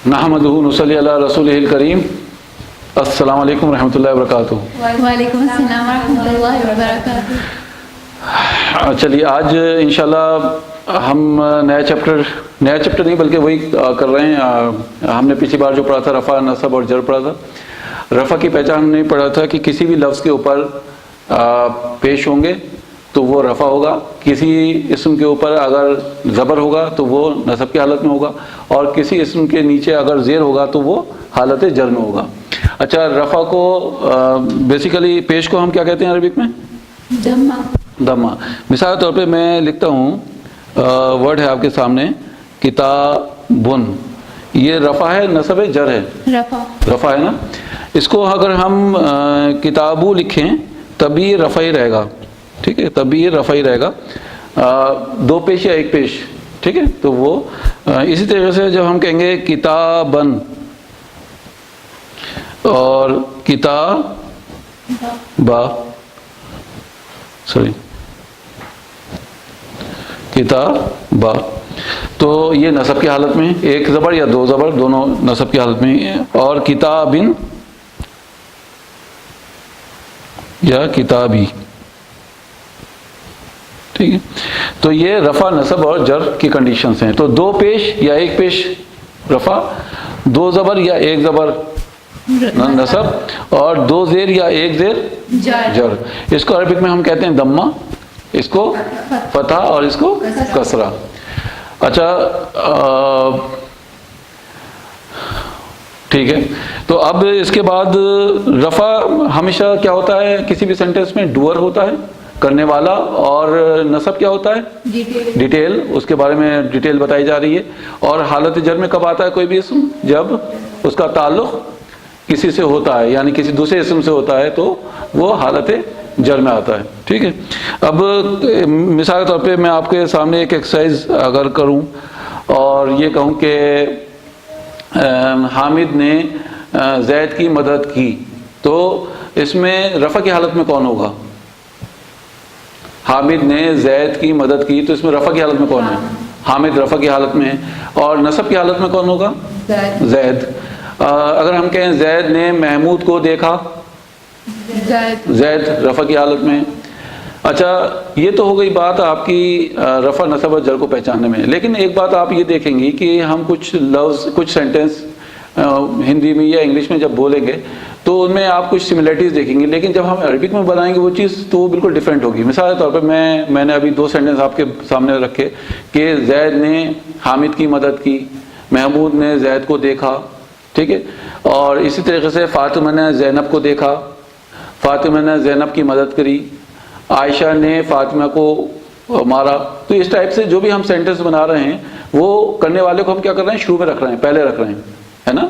نحمدہ نصلی علی رسولہ الکریم. السلام علیکم ورحمۃ اللہ وبرکاتہ. وعلیکم السلام ورحمۃ اللہ وبرکاتہ. چلیے آج انشاءاللہ ہم نیا چیپٹر نہیں بلکہ وہی کر رہے ہیں. ہم نے پچھلی بار جو پڑھا تھا رفع، نصب اور جر پڑھا تھا. رفع کی پہچان ہم نے پڑھا تھا کہ کسی بھی لفظ کے اوپر پیش ہوں گے تو وہ رفع ہوگا، کسی اسم کے اوپر اگر زبر ہوگا تو وہ نصب کی حالت میں ہوگا، اور کسی اسم کے نیچے اگر زیر ہوگا تو وہ حالت جر میں ہوگا. اچھا، رفع کو بیسیکلی پیش کو ہم کیا کہتے ہیں عربک میں؟ دمہ. مثال کے طور پہ میں لکھتا ہوں، ورڈ ہے آپ کے سامنے کتابن. یہ رفع ہے، نصب ہے، جر ہے؟ رفع ہے نا. اس کو اگر ہم کتابو لکھیں تب بھی یہ رفع ہی رہے گا. ٹھیک ہے، تب بھی یہ رفع ہی رہے گا، دو پیش یا ایک پیش. ٹھیک ہے، تو وہ اسی طریقے سے جب ہم کہیں گے کتابن اور کتابا، کتابا، تو یہ نصب کی حالت میں، ایک زبر یا دو زبر دونوں نصب کی حالت میں. اور کتابن یا کتابی. ٹھیک ہے، تو یہ رفع، نصب اور جر کی کنڈیشنز ہیں. تو دو پیش یا ایک پیش رفع، دو زبر یا ایک زبر نصب، اور دو زیر یا ایک زیر جر. اس کو عربک میں ہم کہتے ہیں دمہ، اس کو فتح اور اس کو کسرہ. اچھا ٹھیک ہے، تو اب اس کے بعد رفع ہمیشہ کیا ہوتا ہے کسی بھی سینٹینس میں؟ ڈوئر ہوتا ہے، کرنے والا. اور نصب کیا ہوتا ہے؟ ڈیٹیل. اس کے بارے میں ڈیٹیل بتائی جا رہی ہے. اور حالت جر میں کب آتا ہے کوئی بھی اسم؟ جب اس کا تعلق کسی سے ہوتا ہے، یعنی کسی دوسرے اسم سے ہوتا ہے تو وہ حالت جر میں آتا ہے. ٹھیک ہے، اب مثال کے طور پہ میں آپ کے سامنے ایک ایکسرسائز اگر کروں اور یہ کہوں کہ حامد نے زید کی مدد کی، تو اس میں رفع کی حالت میں کون ہوگا؟ حامد نے زید کی مدد کی، تو اس میں رفع کی حالت میں کون ہے؟ حامد رفع کی حالت میں ہے. اور نصب کی حالت میں کون ہوگا؟ زید. اگر ہم کہیں زید نے محمود کو دیکھا، زید رفع کی حالت میں. اچھا، یہ تو ہو گئی بات آپ کی رفع، نصب اور جر کو پہچاننے میں. لیکن ایک بات آپ یہ دیکھیں گی کہ ہم کچھ لفظ، کچھ سینٹینس ہندی میں یا انگلش میں جب بولیں گے تو ان میں آپ کچھ سملیرٹیز دیکھیں گے، لیکن جب ہم عربک میں بنائیں گے وہ چیز تو وہ بالکل ڈیفرنٹ ہوگی. مثال کے طور پہ میں نے ابھی دو سینٹینس آپ کے سامنے رکھے کہ زید نے حامد کی مدد کی، محمود نے زید کو دیکھا. ٹھیک ہے، اور اسی طریقے سے فاطمہ نے زینب کو دیکھا، فاطمہ نے زینب کی مدد کری، عائشہ نے فاطمہ کو مارا. تو اس ٹائپ سے جو بھی ہم سینٹینس بنا رہے ہیں وہ کرنے والے کو ہم کیا کر رہے ہیں؟ شروع میں رکھ رہے ہیں، پہلے رکھ رہے ہیں، ہے نا.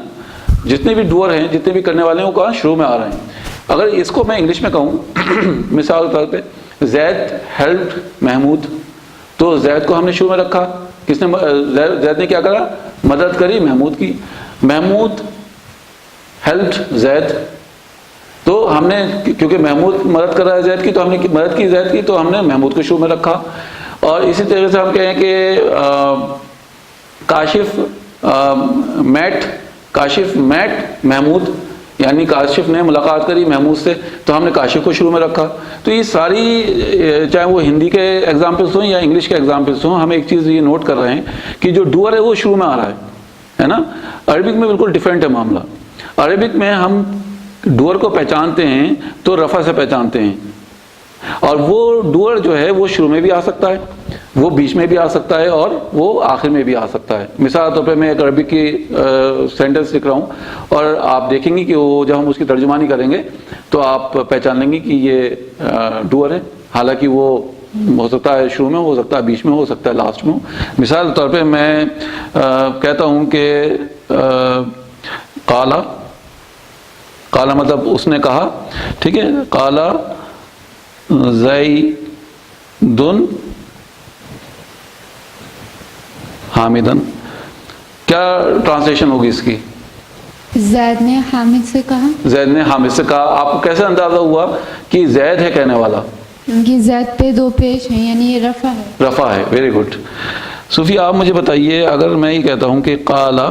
جتنے بھی ڈوئر ہیں، جتنے بھی کرنے والے ہیں، وہ کہاں؟ شروع میں آ رہے ہیں. اگر اس کو میں انگلش میں کہوں مثال کے طور پہ زید ہیلپڈ محمود، تو زید کو ہم نے شروع میں رکھا. کس نے؟ زید نے کیا کرا؟ مدد کری محمود کی. محمود ہیلپڈ زید، تو ہم نے کیونکہ محمود مدد کر رہا ہے زید کی، تو ہم نے مدد کی زید کی، تو ہم نے محمود کو شروع میں رکھا. اور اسی طریقے سے ہم کہیں کہ کاشف میٹ محمود، یعنی کاشف نے ملاقات کری محمود سے، تو ہم نے کاشف کو شروع میں رکھا. تو یہ ساری، چاہے وہ ہندی کے ایگزامپلس ہوں یا انگلش کے ایگزامپلس ہوں، ہم ایک چیز یہ نوٹ کر رہے ہیں کہ جو ڈوئر ہے وہ شروع میں آ رہا ہے نا. عربک میں بالکل ڈیفرنٹ ہے معاملہ. عربک میں ہم ڈوئر کو پہچانتے ہیں تو رفع سے پہچانتے ہیں، اور وہ ڈوئر جو ہے وہ شروع میں بھی آ سکتا ہے، وہ بیچ میں بھی آ سکتا ہے، اور وہ آخر میں بھی آ سکتا ہے. مثال کے طور پہ میں ایک عربی کی سینٹینس لکھ رہا ہوں اور آپ دیکھیں گے کہ وہ جب ہم اس کی ترجمانی کریں گے تو آپ پہچان لیں گے کہ یہ ڈوئر ہے، حالانکہ وہ ہو سکتا ہے شروع میں، ہو سکتا ہے بیچ میں، ہو سکتا ہے لاسٹ میں. مثال کے طور پہ میں کہتا ہوں کہ قالا مطلب اس نے کہا. ٹھیک ہے، قالا زیدن حامدن. کیا ٹرانسلیشن ہوگی اس کی؟ زید نے حامد سے کہا. زید نے حامد سے کہا. آپ کو کیسے اندازہ ہوا کہ زید ہے کہنے والا؟ کیونکہ زید پہ دو پیش ہیں، یعنی یہ رفع ہے. رفع ہے. Very good. صوفی آپ مجھے بتائیے، اگر میں یہ کہتا ہوں کہ قالا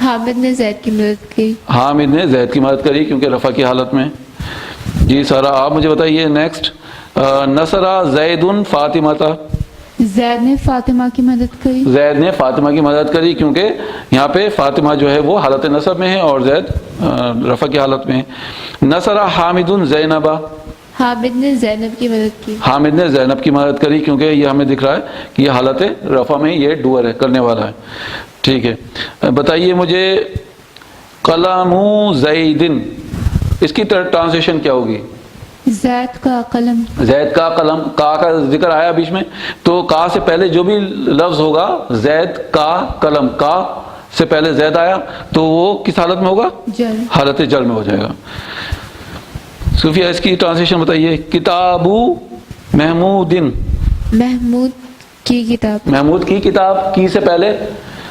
حامد نے زید کی مدد کی. حامد نے زید کی مدد کری کیونکہ رفع کی حالت میں. جی سارا آپ مجھے بتائیے نیکسٹ. نصرہ زید فاطمہ تھا. زید نے فاطمہ کی مدد کری. زید نے فاطمہ کی مدد کری کیونکہ یہاں پہ فاطمہ جو ہے وہ حالت نصب میں ہے اور زید رفع کی حالت میں ہے. نصرہ حامد زینبہ. حامد نے زینب کی مدد کی. حامد نے زینب کی مدد کری کیونکہ یہ ہمیں دکھ رہا ہے کہ یہ حالت رفع میں یہ ڈوئر ہے, کرنے والا ہے. ٹھیک ہے, بتائیے مجھے قلم زیدن, اس کی ٹرانسلیشن کیا ہوگی؟ زید کا قلم. زید کا قلم, کا ذکر آیا بیچ میں, تو کا سے پہلے جو بھی لفظ ہوگا زید کا قلم, کا سے پہلے زید آیا تو وہ کس حالت میں ہوگا؟ جر. حالت جر میں ہو جائے گا. صوفیہ اس کی ٹرانسلیشن بتائیے. کتاب محمودن. محمود کی کتاب. محمود کی کتاب, کی سے پہلے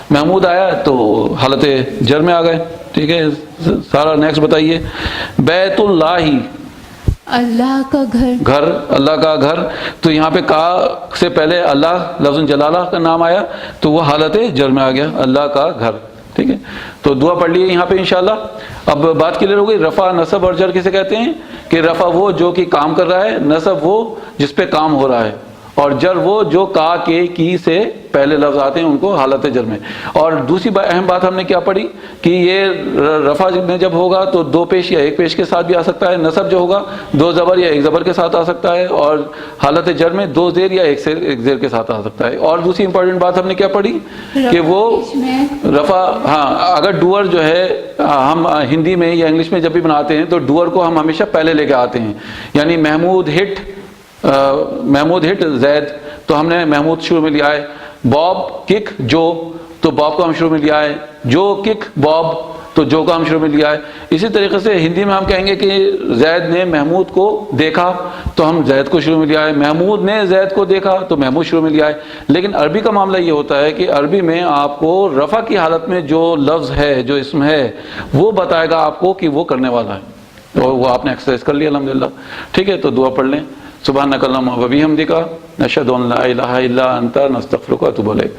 محمود آیا تو حالت جر میں آ گئے. ٹھیک ہے سارا نیکسٹ بتائیے. بیت اللہ. اللہ کا گھر. گھر, اللہ کا گھر, تو یہاں پہ کا سے پہلے اللہ لفظ جلالہ کا نام آیا تو وہ حالت جر میں آ گیا, اللہ کا گھر. ٹھیک ہے, تو دعا پڑھ لیے یہاں پہ انشاءاللہ. اب بات کلیئر ہو گئی. رفع نصب اور جر کسے کہتے ہیں؟ کہ رفع وہ جو کہ کام کر رہا ہے, نصب وہ جس پہ کام ہو رہا ہے, اور جر وہ جو کا کے کی سے پہلے لفظ آتے ہیں ان کو حالت جر میں. اور دوسری اہم بات ہم نے کیا پڑھی کہ یہ رفع میں جب ہوگا تو دو پیش یا ایک پیش کے ساتھ بھی آ سکتا ہے, نصب جو ہوگا دو زبر یا ایک زبر کے ساتھ آ سکتا ہے, اور حالت جر میں دو زیر یا ایک زیر کے ساتھ آ سکتا ہے. اور دوسری امپورٹنٹ بات ہم نے کیا پڑھی کہ وہ رفع, ہاں اگر ڈوئر جو ہے ہم ہندی میں یا انگلش میں جب بھی بناتے ہیں تو ڈوئر کو ہم ہمیشہ پہلے لے کے آتے ہیں. یعنی محمود ہٹ زید, تو ہم نے محمود شروع میں لیا ہے. باب کک جو, تو باب کو ہم شروع میں لیا ہے. جو کک باب, تو جو کا ہم شروع میں لیا ہے. اسی طریقے سے ہندی میں ہم کہیں گے کہ زید نے محمود کو دیکھا تو ہم زید کو شروع میں لیا ہے. محمود نے زید کو دیکھا تو محمود شروع میں لیا ہے. لیکن عربی کا معاملہ یہ ہوتا ہے کہ عربی میں آپ کو رفع کی حالت میں جو لفظ ہے, جو اسم ہے, وہ بتائے گا آپ کو کہ وہ کرنے والا ہے, اور وہ آپ نے ایکسرسائز کر لیا الحمدللہ. ٹھیک ہے, تو دعا پڑھ لیں. سبحانک اللہم و بحمدک نشہد ان لا الہ الا انت نستغفرک و اتوب الیک.